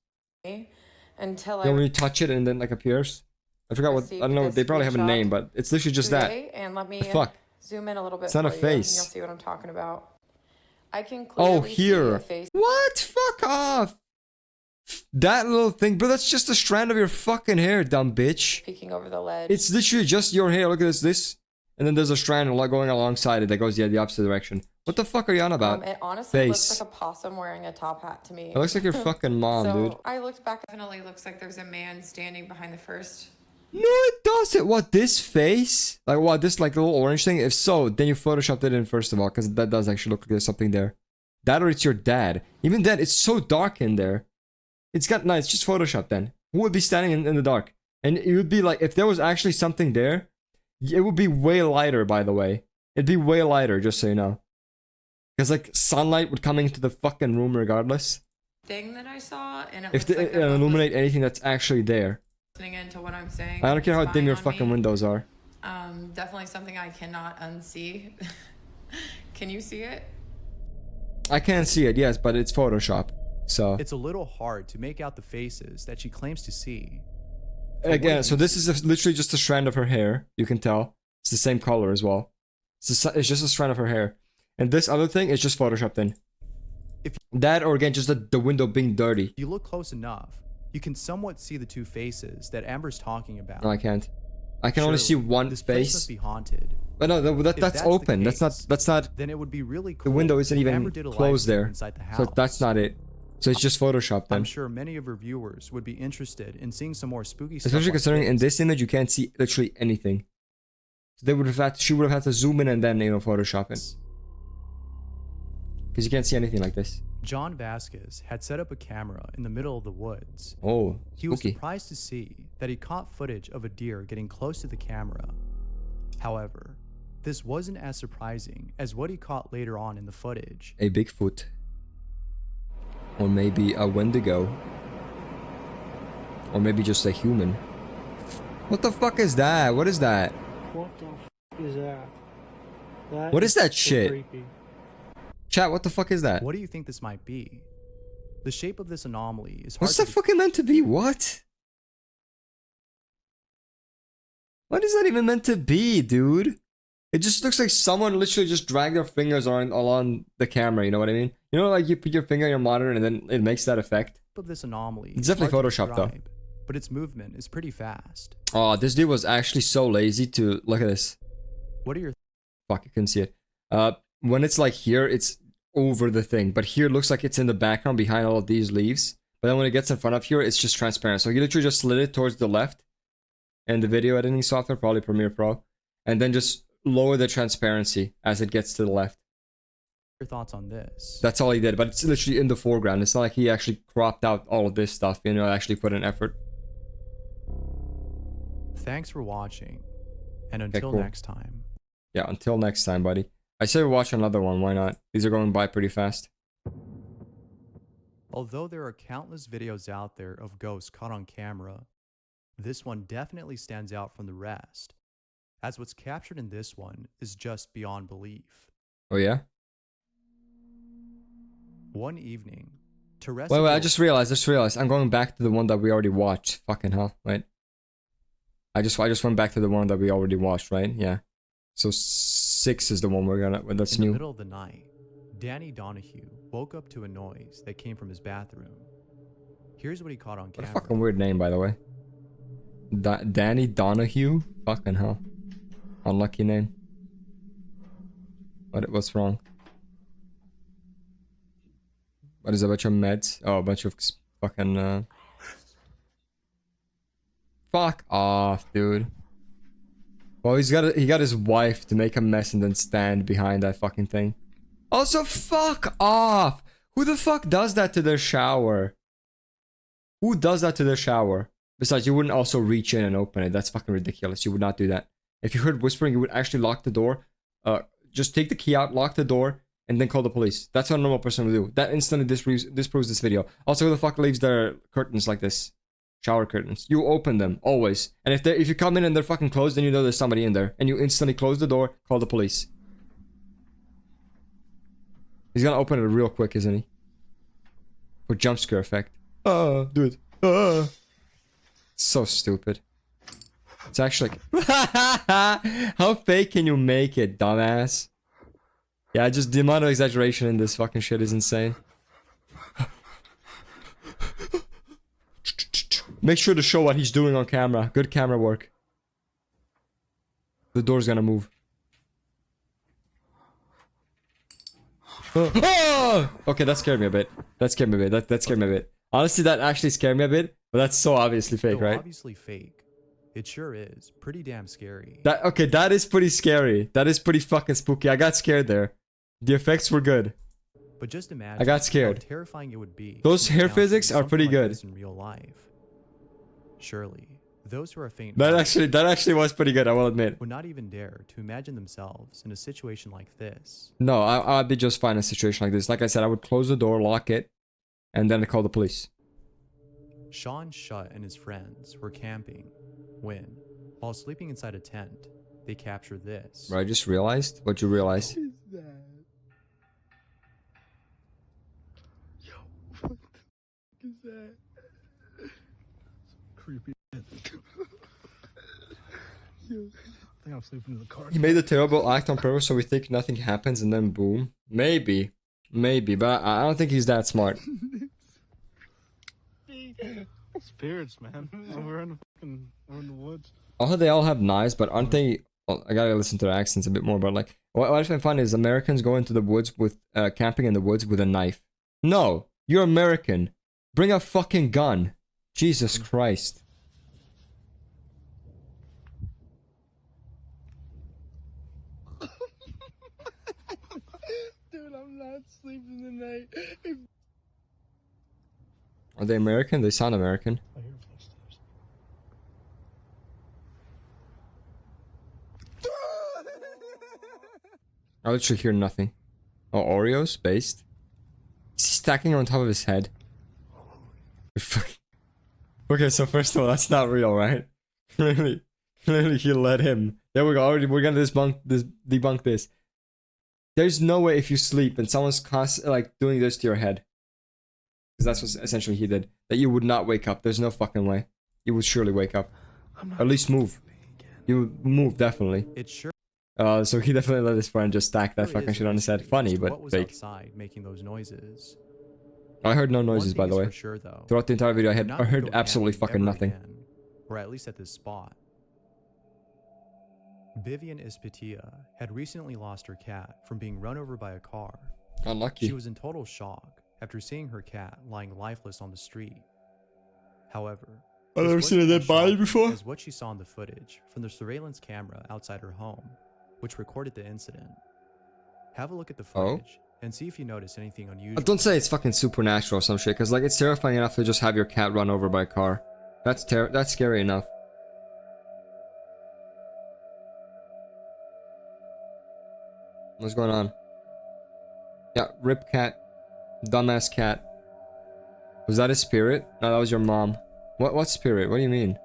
Until You know, when you touch it and then like appears? I forgot what, I don't know, they probably have a name, but it's literally just that. And let me The fuck? zoom in a little bit. It's not a for you, face. and you'll see what I'm talking about. I can clearly Oh, here. see a face. What? Fuck off. That little thing, bro, that's just a strand of your fucking hair, dumb bitch. Peeking over the ledge. It's literally just your hair. Look at this. And then there's a strand going alongside it that goes the opposite direction. What the fuck are you on about? It honestly looks Face. like a possum wearing a top hat to me. It looks like your fucking mom, so dude. I looked back. Definitely looks like there's a man standing behind the first. No, it doesn't. What, this face? Like, what, this like little orange thing? If so, then you photoshopped it in first of all, because that does actually look like there's something there. That or it's your dad. Even then, it's so dark in there. It's got, no, it's just Photoshop then. Who would be standing in the dark? And it would be like, if there was actually something there, it would be way lighter, by the way. It'd be way lighter, just so you know. Because like sunlight would come into the fucking room regardless. Thing that I saw, and it If looks like it they're both illuminate anything that's actually there. listening into what I'm saying. I don't care how dim spying your on fucking me. windows are. Definitely something I cannot unsee. Can you see it? I can't see it, yes, but it's Photoshop. So It's a little hard to make out the faces that she claims to see. again, so this is literally just a strand of her hair. You can tell it's the same color as well. It's just a strand of her hair, and this other thing is just photoshopped in. If That, or again, just the window being dirty. If you look close enough, you can somewhat see the two faces that Amber's talking about. No, I can't. I can only see Surely, one this place must face. be haunted. But no, that's that's the open. case, That's not. Then it would be really The cool. window isn't if even Amber did a live closed stream there. inside the So house. that's not it. So it's just photoshopped then. I'm sure many of her viewers would be interested in seeing some more spooky stuff. Especially like considering in this. this image you can't see literally anything. They would have had, she would have had to zoom in and then, you know, Photoshop it. Because you can't see anything like this. John Vasquez had set up a camera in the middle of the woods. Oh, He was spooky. surprised to see that he caught footage of a deer getting close to the camera. However, this wasn't as surprising as what he caught later on in the footage. A Bigfoot. Or maybe a Wendigo. Or maybe just a human. What the fuck is that? What is that? What the f is that? That What is that so shit? creepy. Chat, what the fuck is that? What do you think this might be? The shape of this anomaly is hard What's to that fucking meant to be? What? What is that even meant to be, dude? It just looks like someone literally just dragged their fingers along the camera, you know what I mean? You know, like you put your finger on your monitor and then it makes that effect? of this anomaly. It's is definitely hard to Photoshopped, though. describe, but its movement is pretty fast. Oh, this dude was actually so lazy to... Look at this. What are your Fuck, you couldn't see it. When it's like here, it's over the thing. But here it looks like it's in the background behind all of these leaves. But then when it gets in front of here, it's just transparent. So he literally just slid it towards the left. And the video editing software, probably Premiere Pro. And then just lower the transparency as it gets to the left. Your thoughts on this? That's all he did. But it's literally in the foreground. It's not like he actually cropped out all of this stuff. You know, actually put in effort. Thanks for watching. And until cool. next time. Yeah, until next time, buddy. I say we watch another one. Why not? These are going by pretty fast. Although there are countless videos out there of ghosts caught on camera, this one definitely stands out from the rest, as what's captured in this one is just beyond belief. Oh, yeah? One evening, Teresa... Wait, I just realized. I'm going back to the one that we already watched. Fucking hell, right? I just went back to the one that we already watched, right? Yeah. So 6 is the one that's new. In the middle of the night, Danny Donahue woke up to a noise that came from his bathroom. Here's what he caught on camera. What a fucking weird name, by the way. Danny Donahue? Fucking hell. Unlucky name. What's wrong? What is a bunch of meds? Oh, a bunch of fucking Fuck off, dude. Well, he got his wife to make a mess and then stand behind that fucking thing. Also, fuck off! Who the fuck does that to their shower? Who does that to their shower? Besides, you wouldn't also reach in and open it. That's fucking ridiculous. You would not do that. If you heard whispering, you would actually lock the door. Just take the key out, lock the door, and then call the police. That's what a normal person would do. That instantly disproves this video. Also, who the fuck leaves their curtains like this? Shower curtains. You open them, always. And if you come in and they're fucking closed, then you know there's somebody in there. And you instantly close the door, call the police. He's gonna open it real quick, isn't he? For jump scare effect. Do it. So stupid. It's actually like... How fake can you make it, dumbass? Yeah, just the amount of exaggeration in this fucking shit is insane. Make sure to show what he's doing on camera. Good camera work. The door's gonna move. Okay, that scared me a bit. That scared me a bit. Honestly, that actually scared me a bit. But that's so obviously fake, right? Obviously fake. It sure is. Pretty damn scary. That is pretty scary. That is pretty fucking spooky. I got scared there. The effects were good. But just imagine I got scared. how terrifying it would be. Those hair physics are pretty good. In real life. Surely, those who are faint that actually was pretty good, I will admit. Would not even dare to imagine themselves in a situation like this. No, I'd be just fine in a situation like this. Like I said, I would close the door, lock it, and then call the police. Sean Shutt and his friends were camping when, while sleeping inside a tent, they captured this. Bro, I just realized. What'd you realize? What is that? Yo, what the fuck is that? Creepy. Yo, I think I'm sleeping in the car. He made a terrible act on purpose so we think nothing happens and then boom. Maybe, but I don't think he's that smart. Spirits, man. We're in the woods. Also, they all have knives, but aren't they? Well, I gotta listen to their accents a bit more. But like, what I find funny is Americans go into the woods with camping in the woods with a knife. No, you're American. Bring a fucking gun. Jesus Christ. Dude, I'm not sleeping tonight. Are they American? They sound American. I hear footsteps. I literally hear nothing. Oh, Oreos? Based? Is he stacking on top of his head? Okay, so first of all, that's not real, right? Clearly he let him. There we go. Already, we're gonna debunk this. There's no way if you sleep and someone's constantly like doing this to your head, because that's what essentially he did, that you would not wake up. There's no fucking way. You would surely wake up. Or at least move. You would move, definitely. It sure. So he definitely let his friend just stack that fucking shit on his head. Funny, but what was fake. Outside making those noises? I heard no noises, by the way. Sure, though, throughout the entire video, I heard absolutely fucking nothing. Again, or at least at this spot. Vivian Ispitia had recently lost her cat from being run over by a car. Unlucky. She was in total shock after seeing her cat lying lifeless on the street. However, I've this never seen a wasn't dead as body shocking before. as what she saw in the footage from the surveillance camera outside her home, which recorded the incident. Have a look at the footage and see if you notice anything unusual. Don't say it's fucking supernatural or some shit, cause like it's terrifying enough to just have your cat run over by a car. That's scary enough. What's going on? Yeah, rip cat. Dumbass cat. Was that a spirit? No, that was your mom. What spirit? What do you mean?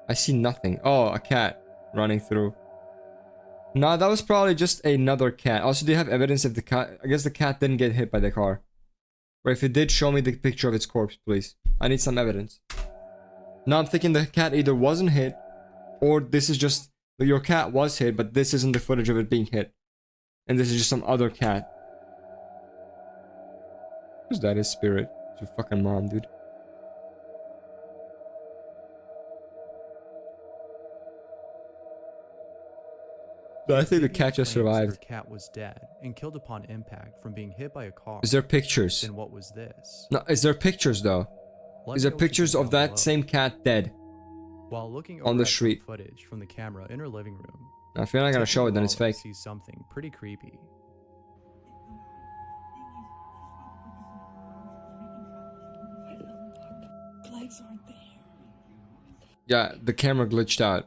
I see nothing. Oh, a cat running through. No, that was probably just another cat. Also, do you have evidence if the cat... I guess the cat didn't get hit by the car. Or if it did, show me the picture of its corpse, please. I need some evidence. Now I'm thinking the cat either wasn't hit, or this is just... Your cat was hit, but this isn't the footage of it being hit. And this is just some other cat. Who's that? His spirit. It's your fucking mom, dude. But I think the cat just survived. Her cat was dead and killed upon impact from being hit by a car. Is there pictures? Then what was this? No, is there pictures though? Is there pictures of that same cat dead? While looking on the over at some street footage from the camera in her living room. Now, if you're not gonna show it, then it's fake. Sees something pretty creepy. Legs aren't there. Yeah, the camera glitched out.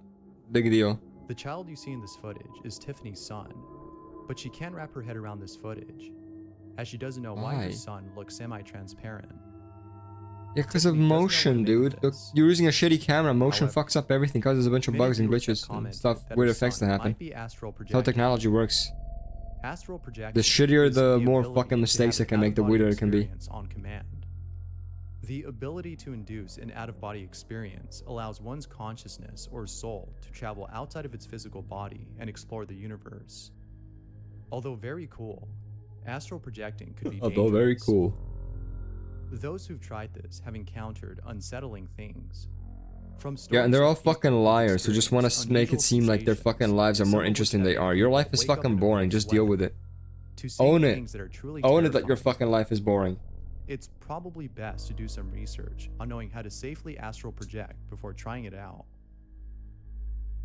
Big deal. The child you see in this footage is Tiffany's son, but she can't wrap her head around this footage, as she doesn't know why her son looks semi-transparent. Yeah, because of motion, dude. Look, you're using a shitty camera. Motion fucks up everything, causes a bunch of bugs and glitches and stuff, weird effects that happen. That's how technology works. Astral projecting The shittier, is the more ability fucking to mistakes have it can an make, the out-of-body weirder it can be. experience on command. The ability to induce an out-of-body experience allows one's consciousness or soul to travel outside of its physical body and explore the universe. Although very cool, astral projecting could be dangerous. Although very cool. Those who've tried this have encountered unsettling things. From Yeah, and they're all stories of people fucking who've liars who just want to experienced make it unusual seem like their sensations, fucking lives are more someone interesting will than they tell are. you Your they'll life is wake up fucking in a boring. blank Just deal sweat. with it. To see Own it. things that are truly Own it that your terrifying. fucking life is boring. It's probably best to do some research on knowing how to safely astral project before trying it out.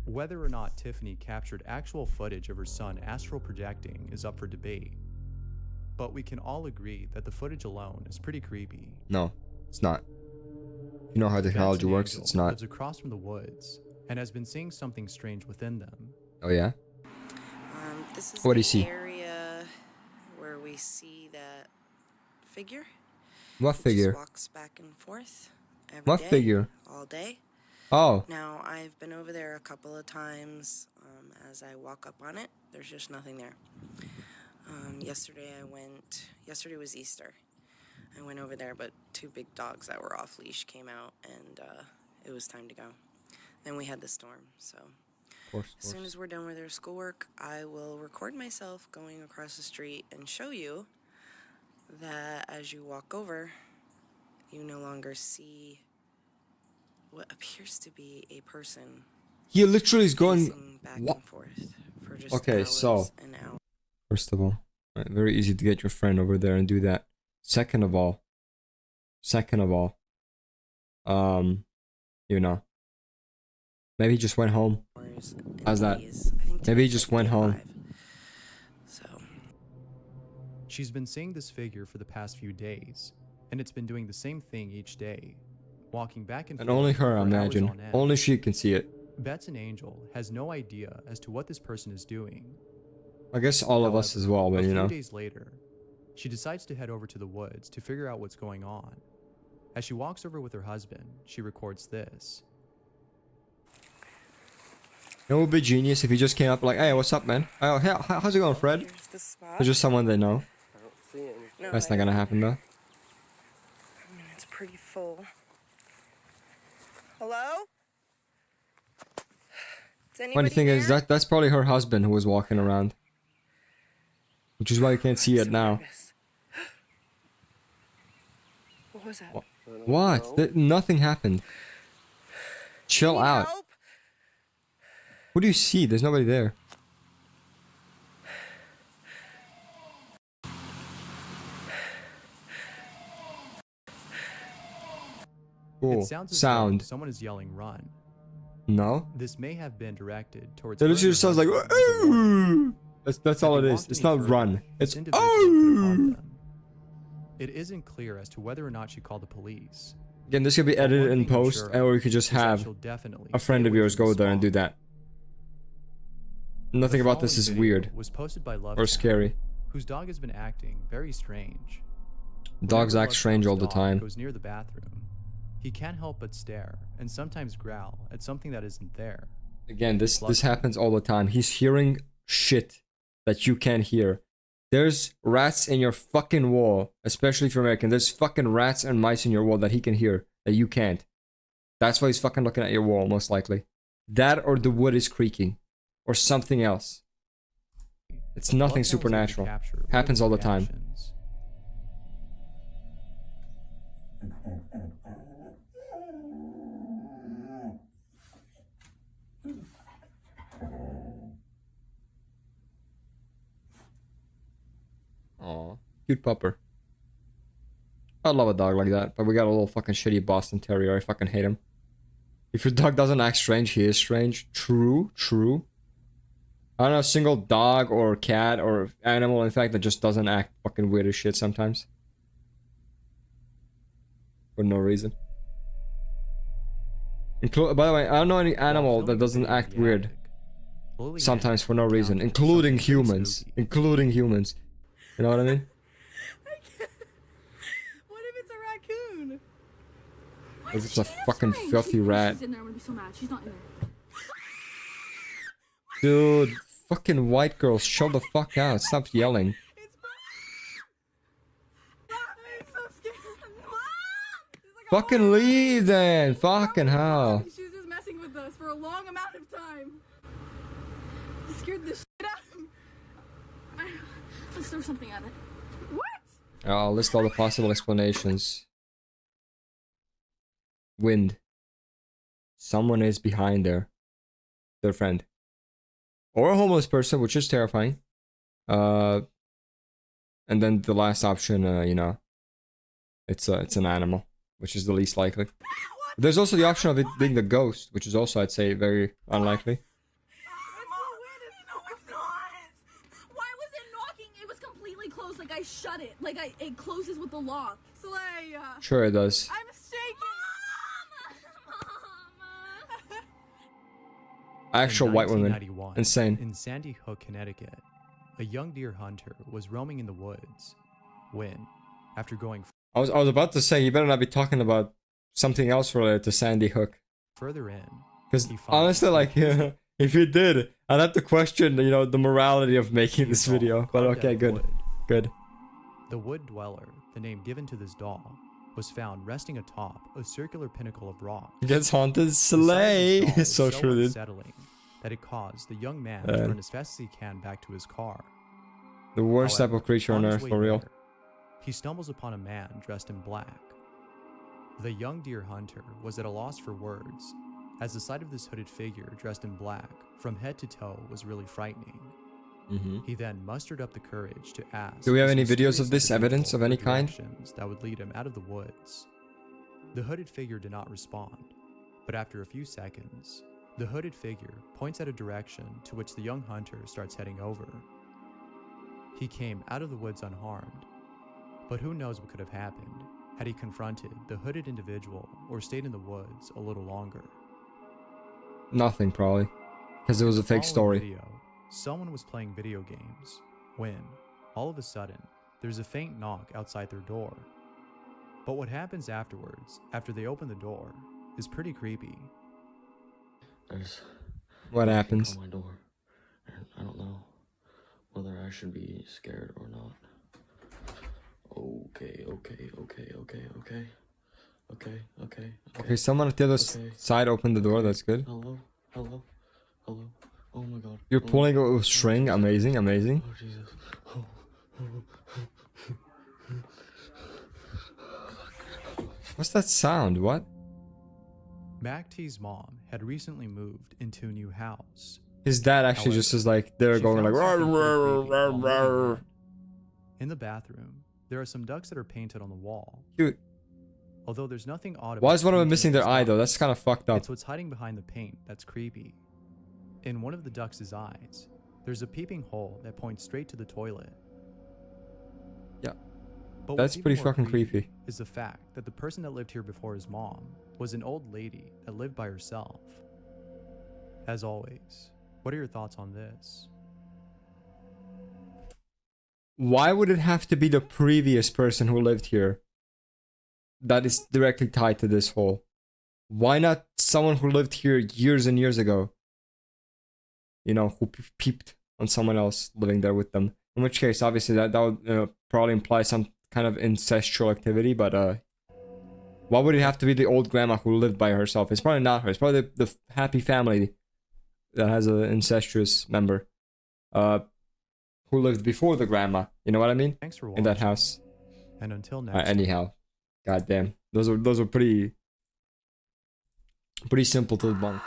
Whether or not Tiffany captured actual footage of her son astral projecting is up for debate, but we can all agree that the footage alone is pretty creepy. No, it's not. You know how technology works, it's not. Lives across from the woods and has been seeing something strange within them. Oh yeah? This is What do you see? the area where we see that figure. What figure? Just walks back and forth every What day, figure? all day. Oh. Now, I've been over there a couple of times. As I walk up on it, there's just nothing there. Yesterday was Easter. I went over there, but 2 big dogs that were off leash came out, and it was time to go. Then we had the storm, so Of course. as soon as we're done with our schoolwork, I will record myself going across the street and show you that as you walk over, you no longer see what appears to be a person. He literally is going back what? and forth for just Okay, so hours and hours. first of all, right, very easy to get your friend over there and do that. Second of all, you know, maybe he just went home. How's that? Maybe he just went home. She's been seeing this figure for the past few days, and it's been doing the same thing each day, walking back and forth. And only her, for I hours imagine. on end. Only she can see it. Bets an Angel has no idea as to what this person is doing. I guess all of us as well, but you know. A few days later, she decides to head over to the woods to figure out what's going on. As she walks over with her husband, she records this. It would be genius if he just came up like, hey, what's up, man? Oh, hey, how's it going, Fred? It's just someone they know. No, That's not gonna happen, though. It's pretty full. Hello? Funny thing is, that's probably her husband who was walking around. Which is why you can't see it now. What was that? What? Nothing happened. Chill out. What do you see? There's nobody there. Cool. It sounds as Sound. though someone is yelling "run." No. This may have been directed towards. It literally just sounds like. "Ooh." That's all it is. It's not run. It's "Oh." It isn't clear as to whether or not she called the police. Again, this could be edited in post, or you could just have a friend of yours go there and do that. Nothing about this is weird Was posted by or scary. Whose dog has been acting very strange. Dogs Whenever act strange all the Lovecraft's time. dog goes near the bathroom, he can't help but stare and sometimes growl at something that isn't there. Again, this happens all the time. He's hearing shit that you can't hear. There's rats in your fucking wall, especially if you're American. There's fucking rats and mice in your wall that he can hear, that you can't. That's why he's fucking looking at your wall, most likely. That or the wood is creaking. Or something else. It's nothing supernatural. Happens all the time. Aw, cute pupper. I love a dog like that, but we got a little fucking shitty Boston Terrier. I fucking hate him. If your dog doesn't act strange, he is strange. True, true. I don't know a single dog or cat or animal, in fact, that just doesn't act fucking weird as shit sometimes. For no reason. By the way, I don't know any animal that doesn't act weird. Sometimes for no reason, including humans. Including humans. You know what I mean? What if it's a raccoon? If it's a fucking filthy rat. She's in there. I'm gonna be so mad. She's not in there. Dude, fucking white girls, chill the fuck out. Stop yelling. Fucking leave then. Fucking hell. She was just messing with us for a long amount of time. It scared the shit out of me. Let's throw something at it. What? I'll list all the possible explanations. Wind. Someone is behind there. Their friend. Or a homeless person, which is terrifying. And then the last option, you know, it's an animal, which is the least likely. There's also the option of it being the ghost, which is also, I'd say, very unlikely. Closed, like I shut it, like it closes with the lock. Slaya. Sure it does. I'm mistaken. Actual white women. Insane. In Sandy Hook, Connecticut, a young deer hunter was roaming in the woods when, after going I was about to say, you better not be talking about something else related to Sandy Hook. further in, because honestly, like, if you did, I'd have to question, you know, the morality of making this video. But okay, good. Good. The wood dweller, the name given to this doll, was found resting atop a circular pinnacle of rock. Gets haunted sleigh. So true, dude. Unsettling that it caused the young man to run as fast as he can back to his car. The worst type of creature on earth, for real. There, he stumbles upon a man dressed in black. The young deer hunter was at a loss for words, as the sight of this hooded figure dressed in black from head to toe was really frightening. He then mustered up the courage to ask. Do we have any videos of this evidence of any kind? That would lead him out of the woods. The hooded figure did not respond, but after a few seconds, the hooded figure points at a direction to which the young hunter starts heading over. He came out of the woods unharmed, but who knows what could have happened had he confronted the hooded individual or stayed in the woods a little longer. Nothing, probably, because it was a fake story. Someone was playing video games when, all of a sudden, there's a faint knock outside their door. But what happens afterwards, after they open the door, is pretty creepy. What happens? On my door, and I don't know whether I should be scared or not. Okay, someone at the other side opened the door, that's good. Hello. Oh my god. You're pulling a string, amazing. Oh Jesus. What's that sound? What? Mac T's mom had recently moved into a new house. His dad actually just is like, they're going like, rawr, rawr, rawr, rawr. In the bathroom, there are some ducks that are painted on the wall. Cute. Although there's nothing odd about Why is one of them painting missing their these eye though? ducks, That's kind of fucked up. It's what's hiding behind the paint that's creepy. In one of the ducks' eyes, there's a peeping hole that points straight to the toilet. Yeah. But That's what's even pretty more fucking creepy. is the fact that the person that lived here before his mom was an old lady that lived by herself. As always, what are your thoughts on this? Why would it have to be the previous person who lived here that is directly tied to this hole? Why not someone who lived here years and years ago? You know, who peeped on someone else living there with them. In which case, obviously, that would probably imply some kind of incestual activity, but why would it have to be the old grandma who lived by herself? It's probably not her. It's probably the happy family that has an incestuous member who lived before the grandma. You know what I mean? Thanks for watching. In that house. And until next time. Anyhow, goddamn, those are pretty simple to debunk.